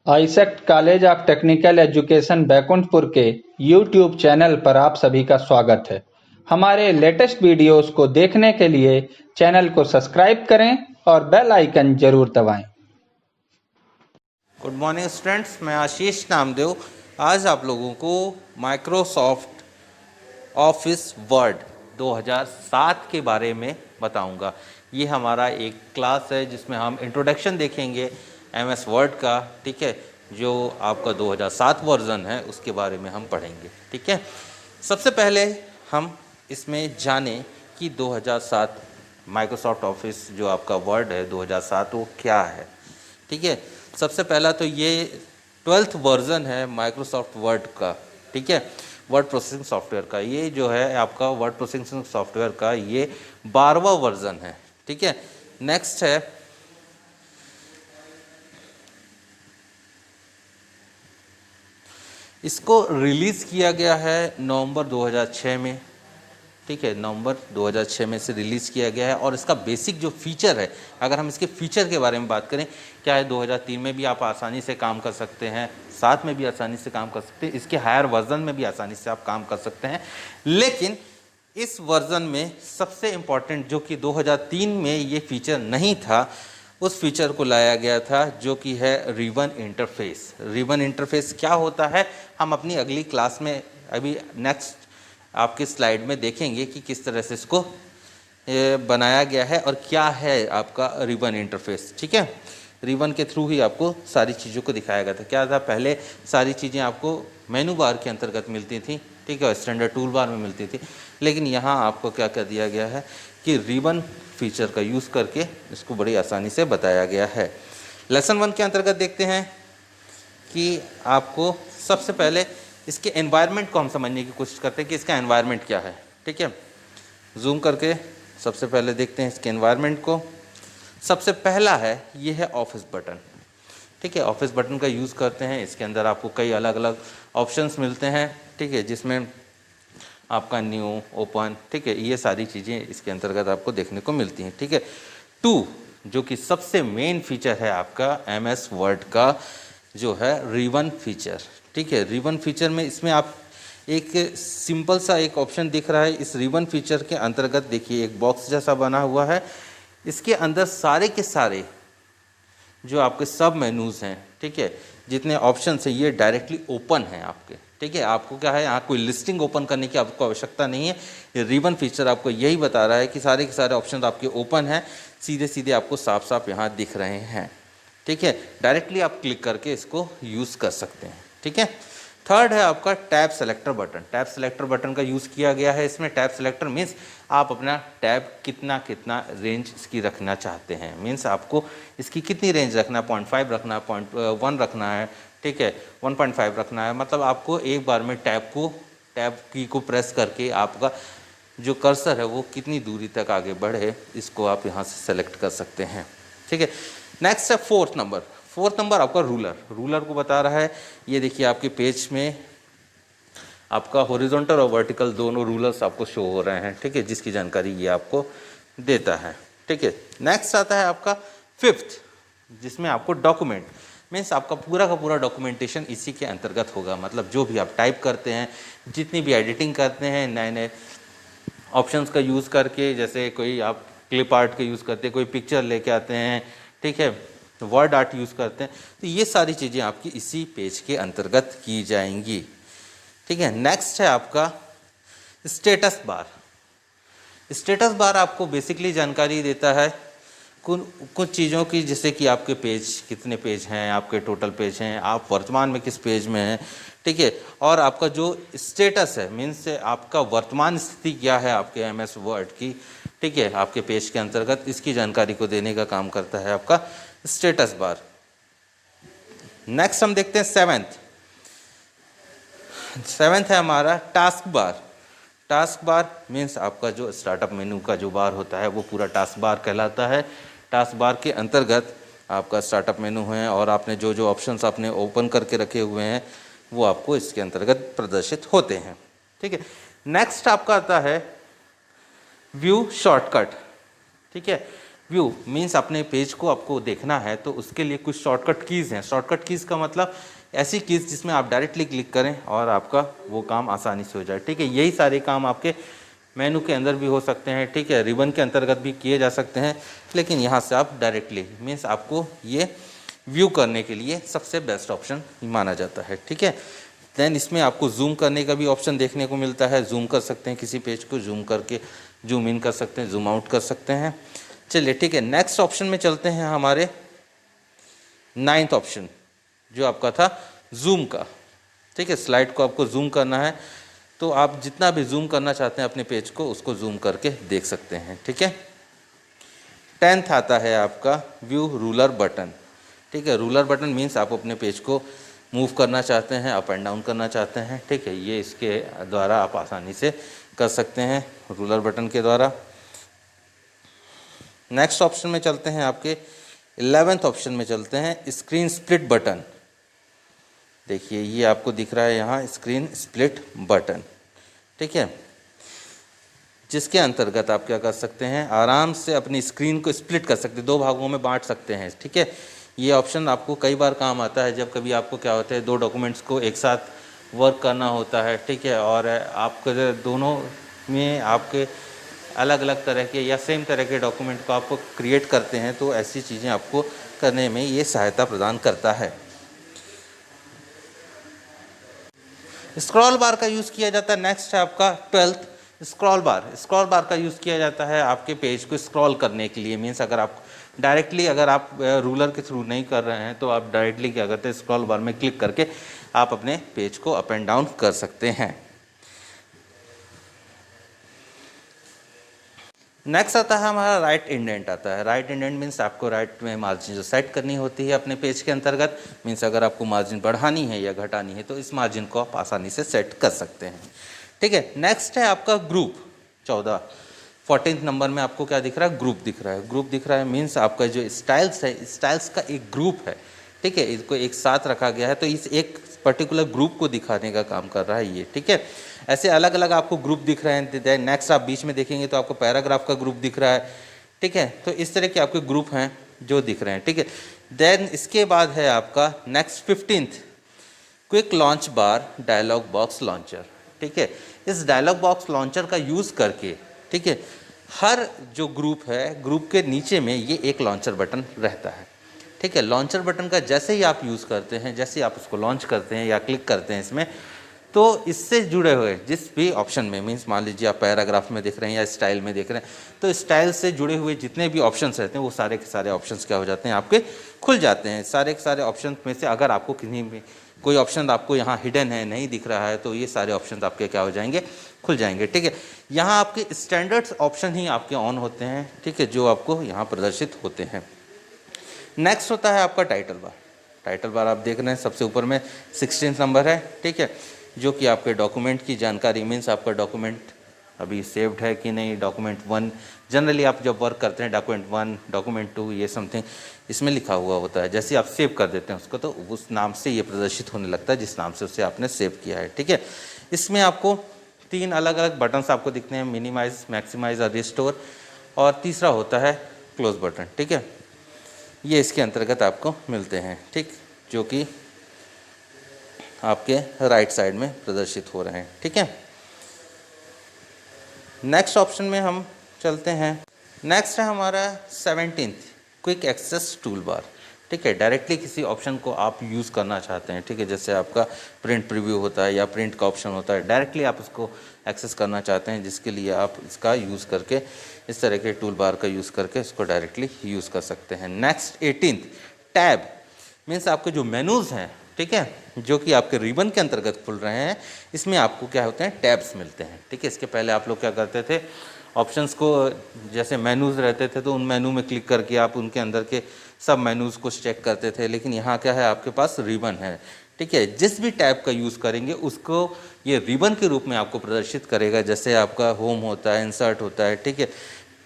AISECT college of technical education Baikunthpur के YouTube channel पर आप सभी का स्वागत है। हमारे लेटेस्ट वीडियोस को देखने के लिए चैनल को सब्सक्राइब करें और बेल आइकन जरूर दबाएं। गुड मॉर्निंग स्टूडेंट्स, मैं आशीष नामदेव आज आप लोगों को माइक्रोसॉफ्ट ऑफिस वर्ड 2007 के बारे में बताऊंगा। ये हमारा एक क्लास है जिसमें हम इंट्रोडक्शन देखेंगे एमएस वर्ड का, ठीक है, जो आपका 2007 वर्जन है उसके बारे में हम पढ़ेंगे। ठीक है, सबसे पहले हम इसमें जानें कि 2007 माइक्रोसॉफ्ट ऑफिस जो आपका वर्ड है 2007 वो क्या है। ठीक है, सबसे पहला तो ये 12th वर्जन है माइक्रोसॉफ्ट वर्ड का। ठीक है, वर्ड प्रोसेसिंग सॉफ्टवेयर का ये जो है आपका वर्ड प्रोसेसिंग सॉफ्टवेयर का ये 12वां वर्जन है। ठीक है, नेक्स्ट है इसको रिलीज़ किया गया है नवंबर 2006 में। ठीक है, नवंबर 2006 में से रिलीज़ किया गया है और इसका बेसिक जो फीचर है, अगर हम इसके फीचर के बारे में बात करें, क्या है 2003 में भी आप आसानी से काम कर सकते हैं, 7 में भी आसानी से काम कर सकते हैं, इसके हायर वर्जन में भी आसानी से आप काम कर सकते हैं। लेकिन इस वर्जन में सबसे इम्पॉर्टेंट जो कि 2003 में ये फीचर नहीं था, उस फीचर को लाया गया था जो कि है रिबन इंटरफेस। रिबन इंटरफेस क्या होता है हम अपनी अगली क्लास में अभी नेक्स्ट आपकी स्लाइड में देखेंगे कि किस तरह से इसको बनाया गया है और क्या है आपका रिबन इंटरफेस। ठीक है, रिबन के थ्रू ही आपको सारी चीज़ों को दिखाया गया था। क्या था, पहले सारी चीज़ें आपको मेनू बार के अंतर्गत मिलती थी, ठीक है, स्टैंडर्ड टूल बार में मिलती थी, लेकिन यहाँ आपको क्या कर दिया गया है कि रिबन फीचर का यूज़ करके इसको बड़ी आसानी से बताया गया है। लेसन 1 के अंतर्गत देखते हैं कि आपको सबसे पहले इसके एनवायरनमेंट को हम समझने की कोशिश करते हैं कि इसका एनवायरनमेंट क्या है। ठीक है, जूम करके सबसे पहले देखते हैं इसके एनवायरनमेंट को। सबसे पहला है ये है ऑफिस बटन। ठीक है, ऑफिस बटन का यूज़ करते हैं, इसके अंदर आपको कई अलग अलग ऑप्शंस मिलते हैं। ठीक है, जिसमें आपका न्यू, ओपन, ठीक है, ये सारी चीज़ें इसके अंतर्गत आपको देखने को मिलती हैं। ठीक है, 2 जो कि सबसे मेन फीचर है आपका एमएस वर्ड का जो है रिबन फीचर। ठीक है, रिबन फीचर में इसमें आप एक सिंपल सा एक ऑप्शन दिख रहा है। इस रिबन फीचर के अंतर्गत देखिए एक बॉक्स जैसा बना हुआ है, इसके अंदर सारे के सारे जो आपके सब मेनूज़ हैं, ठीक है, जितने ऑप्शन हैं ये डायरेक्टली ओपन हैं आपके। ठीक है, आपको क्या है यहाँ कोई लिस्टिंग ओपन करने की आपको आवश्यकता नहीं है। ये रिबन फीचर आपको यही बता रहा है कि सारे के सारे ऑप्शन आपके ओपन हैं, सीधे सीधे आपको साफ साफ यहाँ दिख रहे हैं। ठीक है, डायरेक्टली आप क्लिक करके इसको यूज़ कर सकते हैं। ठीक है, थर्ड है आपका tab selector button. Tab selector button का यूज़ किया गया है इसमें। टैब सेलेक्टर मीन्स आप अपना टैब कितना कितना रेंज इसकी रखना चाहते हैं, मीन्स आपको इसकी कितनी रेंज रखना है, 0.5 रखना है, 0.1 रखना है, ठीक है, 1.5 रखना है। मतलब आपको एक बार में टैब की को प्रेस करके आपका जो कर्सर है वो कितनी दूरी तक आगे बढ़े, इसको आप यहाँ से सेलेक्ट कर सकते हैं। ठीक है, नेक्स्ट है फोर्थ नंबर आपका रूलर को बता रहा है। ये देखिए आपके पेज में आपका हॉरिजॉन्टल और वर्टिकल दोनों रूलर्स आपको शो हो रहे हैं। ठीक है, जिसकी जानकारी ये आपको देता है। ठीक है, नेक्स्ट आता है आपका 5th, जिसमें आपको डॉक्यूमेंट मीन्स आपका पूरा का पूरा डॉक्यूमेंटेशन इसी के अंतर्गत होगा। मतलब जो भी आप टाइप करते हैं, जितनी भी एडिटिंग करते हैं नए नए ऑप्शंस का यूज़ करके, जैसे कोई आप क्लिप आर्ट का यूज़ करते हैं, कोई पिक्चर लेके आते हैं, ठीक है, वर्ड आर्ट यूज़ करते हैं, तो ये सारी चीज़ें आपकी इसी पेज के अंतर्गत की जाएंगी। ठीक है, नेक्स्ट है आपका स्टेटस बार। स्टेटस बार आपको बेसिकली जानकारी देता है कुछ चीज़ों की, जैसे कि आपके पेज कितने पेज हैं, आपके टोटल पेज हैं, आप वर्तमान में किस पेज में हैं। ठीक है, और आपका जो स्टेटस है मीन्स आपका वर्तमान स्थिति क्या है आपके एमएस वर्ड की। ठीक है, आपके पेज के अंतर्गत इसकी जानकारी को देने का काम करता है आपका स्टेटस बार। नेक्स्ट हम देखते हैं 7th है हमारा task bar. Task bar means आपका जो स्टार्टअप मेनू का जो बार होता है वो पूरा टास्क बार कहलाता है। टास्क बार के अंतर्गत आपका स्टार्टअप मेनू है और आपने जो जो ऑप्शंस आपने ओपन करके रखे हुए हैं वो आपको इसके अंतर्गत प्रदर्शित होते हैं। ठीक है, नेक्स्ट आपका आता है व्यू शॉर्टकट। ठीक है, व्यू मीन्स अपने पेज को आपको देखना है तो उसके लिए कुछ शॉर्टकट कीज़ हैं। शॉर्टकट कीज़ का मतलब ऐसी कीज़ जिसमें आप डायरेक्टली क्लिक करें और आपका वो काम आसानी से हो जाए, ठीक है। यही सारे काम आपके मेनू के अंदर भी हो सकते हैं, ठीक है, रिबन के अंतर्गत भी किए जा सकते हैं, लेकिन यहाँ से आप डायरेक्टली मीन्स आपको ये व्यू करने के लिए सबसे बेस्ट ऑप्शन माना जाता है, ठीक है। देन इसमें आपको जूम करने का भी ऑप्शन देखने को मिलता है, जूम कर सकते हैं किसी पेज को, जूम करके जूम इन कर सकते हैं, जूम आउट कर सकते हैं। चलिए ठीक है, नेक्स्ट ऑप्शन में चलते हैं, हमारे 9th ऑप्शन जो आपका था जूम का, ठीक है। स्लाइड को आपको जूम करना है तो आप जितना भी जूम करना चाहते हैं अपने पेज को उसको जूम करके देख सकते हैं, ठीक है। 10th आता है आपका व्यू रूलर बटन, ठीक है। रूलर बटन मीन्स आप अपने पेज को मूव करना चाहते हैं, अप एंड डाउन करना चाहते हैं, ठीक है, ये इसके द्वारा आप आसानी से कर सकते हैं रूलर बटन के द्वारा। नेक्स्ट ऑप्शन में चलते हैं, आपके 11th ऑप्शन में चलते हैं, स्क्रीन स्प्लिट बटन। देखिए ये आपको दिख रहा है यहाँ स्क्रीन स्प्लिट बटन, ठीक है, जिसके अंतर्गत आप क्या कर सकते हैं, आराम से अपनी स्क्रीन को स्प्लिट कर सकते हैं, 2 भागों में बांट सकते हैं, ठीक है। ये ऑप्शन आपको कई बार काम आता है जब कभी आपको क्या होता है 2 डॉक्यूमेंट्स को एक साथ वर्क करना होता है, ठीक है, और आपके दोनों में आपके अलग अलग तरह के या सेम तरह के डॉक्यूमेंट को आप क्रिएट करते हैं, तो ऐसी चीज़ें आपको करने में ये सहायता प्रदान करता है। स्क्रॉल बार का यूज़ किया जाता है। नेक्स्ट है आपका 12th स्क्रॉल बार। स्क्रॉल बार का यूज़ किया जाता है आपके पेज को स्क्रॉल करने के लिए। मीन्स अगर आप डायरेक्टली अगर आप रूलर के थ्रू नहीं कर रहे हैं तो आप डायरेक्टली क्या करते हैं, स्क्रॉल बार में क्लिक करके आप अपने पेज को अप एंड डाउन कर सकते हैं। नेक्स्ट आता है हमारा राइट इंडेंट आता है। राइट इंडेंट मीन्स आपको राइट में मार्जिन जो सेट करनी होती है अपने पेज के अंतर्गत, मीन्स अगर आपको मार्जिन बढ़ानी है या घटानी है तो इस मार्जिन को आप आसानी से सेट कर सकते हैं, ठीक है। नेक्स्ट है आपका ग्रुप। 14th नंबर में आपको क्या दिख रहा है, ग्रुप दिख रहा है। ग्रुप दिख रहा है मीन्स आपका जो स्टाइल्स है, स्टाइल्स का एक ग्रुप है, ठीक है, इसको एक साथ रखा गया है तो इस एक पर्टिकुलर ग्रुप को दिखाने का काम कर रहा है ये, ठीक है। ऐसे अलग अलग आपको ग्रुप दिख रहे हैं। देन नेक्स्ट आप बीच में देखेंगे तो आपको पैराग्राफ का ग्रुप दिख रहा है, ठीक है। तो इस तरह के आपके ग्रुप हैं जो दिख रहे हैं, ठीक है। देन इसके बाद है आपका next 15th quick launch bar dialog box launcher, ठीक है। इस डायलॉग बॉक्स लॉन्चर का यूज़ करके, ठीक है, हर जो ग्रुप है ग्रुप के नीचे में ये एक लॉन्चर बटन रहता है, ठीक है। लॉन्चर बटन का जैसे ही आप यूज़ करते हैं, जैसे ही आप उसको लॉन्च करते हैं या क्लिक करते हैं इसमें, तो इससे जुड़े हुए जिस भी ऑप्शन में, मीन्स मान लीजिए आप पैराग्राफ में देख रहे हैं या स्टाइल में देख रहे हैं, तो स्टाइल से जुड़े हुए जितने भी ऑप्शंस रहते हैं वो सारे के सारे ऑप्शंस क्या हो जाते हैं, आपके खुल जाते हैं। सारे के सारे ऑप्शन में से अगर आपको किसी भी कोई ऑप्शन आपको यहाँ हिडन है, नहीं दिख रहा है, तो ये सारे ऑप्शन आपके क्या हो जाएंगे, खुल जाएंगे, ठीक है। यहाँ आपके स्टैंडर्ड्स ऑप्शन ही आपके ऑन होते हैं, ठीक है, जो आपको यहाँ प्रदर्शित होते हैं। नेक्स्ट होता है आपका टाइटल बार। टाइटल बार आप देख रहे हैं सबसे ऊपर में 16 नंबर है, ठीक है, जो कि आपके डॉक्यूमेंट की जानकारी, मीन्स आपका डॉक्यूमेंट अभी सेव्ड है कि नहीं, डॉक्यूमेंट 1 जनरली आप जब वर्क करते हैं डॉक्यूमेंट 1 डॉक्यूमेंट 2 ये समथिंग इसमें लिखा हुआ होता है। जैसे आप सेव कर देते हैं उसको तो उस नाम से ये प्रदर्शित होने लगता है जिस नाम से उसे आपने सेव किया है, ठीक है। इसमें आपको 3 अलग अलग बटन्स आपको दिखते हैं, मिनिमाइज, मैक्सिमाइज और रिस्टोर, और तीसरा होता है क्लोज बटन, ठीक है। ये इसके अंतर्गत आपको मिलते हैं, ठीक, जो कि आपके राइट साइड में प्रदर्शित हो रहे हैं, ठीक है। नेक्स्ट ऑप्शन में हम चलते हैं। नेक्स्ट है हमारा 17th quick access tool bar, ठीक है। डायरेक्टली किसी ऑप्शन को आप यूज़ करना चाहते हैं, ठीक है, जैसे आपका प्रिंट प्रीव्यू होता है या प्रिंट का ऑप्शन होता है, डायरेक्टली आप उसको एक्सेस करना चाहते हैं, जिसके लिए आप इसका यूज़ करके इस तरह के टूल बार का यूज़ करके इसको डायरेक्टली यूज़ कर सकते हैं। नेक्स्ट 18th टैब मीन्स आपके जो मेनूज़ हैं, ठीक है, जो कि आपके रिबन के अंतर्गत खुल रहे हैं, इसमें आपको क्या होते हैं, टैब्स मिलते हैं, ठीक है। इसके पहले आप लोग क्या करते थे, ऑप्शंस को जैसे मेनूज़ रहते थे तो उन मेनू में क्लिक करके आप उनके अंदर के सब मेनूज़ को चेक करते थे, लेकिन यहाँ क्या है, आपके पास रिबन है, ठीक है। जिस भी टैब का यूज़ करेंगे उसको ये रिबन के रूप में आपको प्रदर्शित करेगा। जैसे आपका होम होता है, इंसर्ट होता है, ठीक है,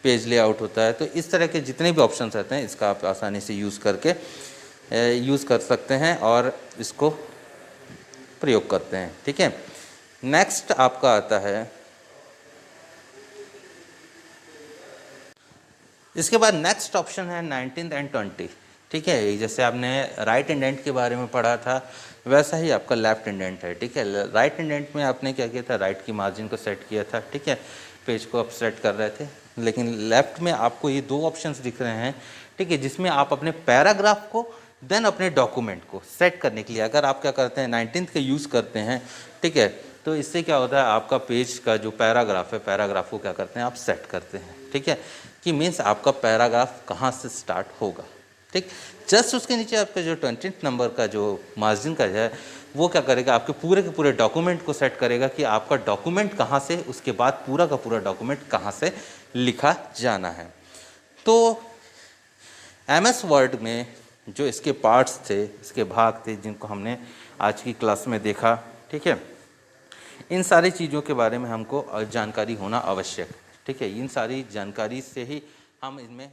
पेज लेआउट होता है, तो इस तरह के जितने भी ऑप्शन रहते हैं इसका आप आसानी से यूज़ कर सकते हैं और इसको प्रयोग करते हैं, ठीक है। नेक्स्ट आपका आता है इसके बाद नेक्स्ट ऑप्शन है 19th एंड 20। ठीक है, जैसे आपने राइट इंडेंट के बारे में पढ़ा था वैसा ही आपका लेफ्ट इंडेंट है। ठीक है, राइट इंडेंट में आपने क्या किया था, राइट की मार्जिन को सेट किया था। ठीक है, पेज को आप सेट कर रहे थे। लेकिन लेफ्ट में आपको ये दो ऑप्शंस दिख रहे हैं। ठीक है, जिसमें आप अपने पैराग्राफ को देन अपने डॉक्यूमेंट को सेट करने के लिए अगर आप क्या करते हैं 19th का यूज़ करते हैं, ठीक है, तो इससे क्या होता है आपका पेज का जो पैराग्राफ है, पैराग्राफ को क्या करते हैं आप सेट करते हैं। ठीक है, कि मीन्स आपका पैराग्राफ कहाँ से स्टार्ट होगा। ठीक, जस्ट उसके नीचे आपका जो 20th नंबर का जो मार्जिन का है वो क्या करेगा, आपके पूरे के पूरे डॉक्यूमेंट को सेट करेगा कि आपका डॉक्यूमेंट कहाँ से, उसके बाद पूरा का पूरा डॉक्यूमेंट कहाँ से लिखा जाना है। तो MS वर्ड में जो इसके पार्ट्स थे, इसके भाग थे, जिनको हमने आज की क्लास में देखा, ठीक है, इन सारी चीज़ों के बारे में हमको जानकारी होना आवश्यक है। ठीक है, इन सारी जानकारी से ही हम इनमें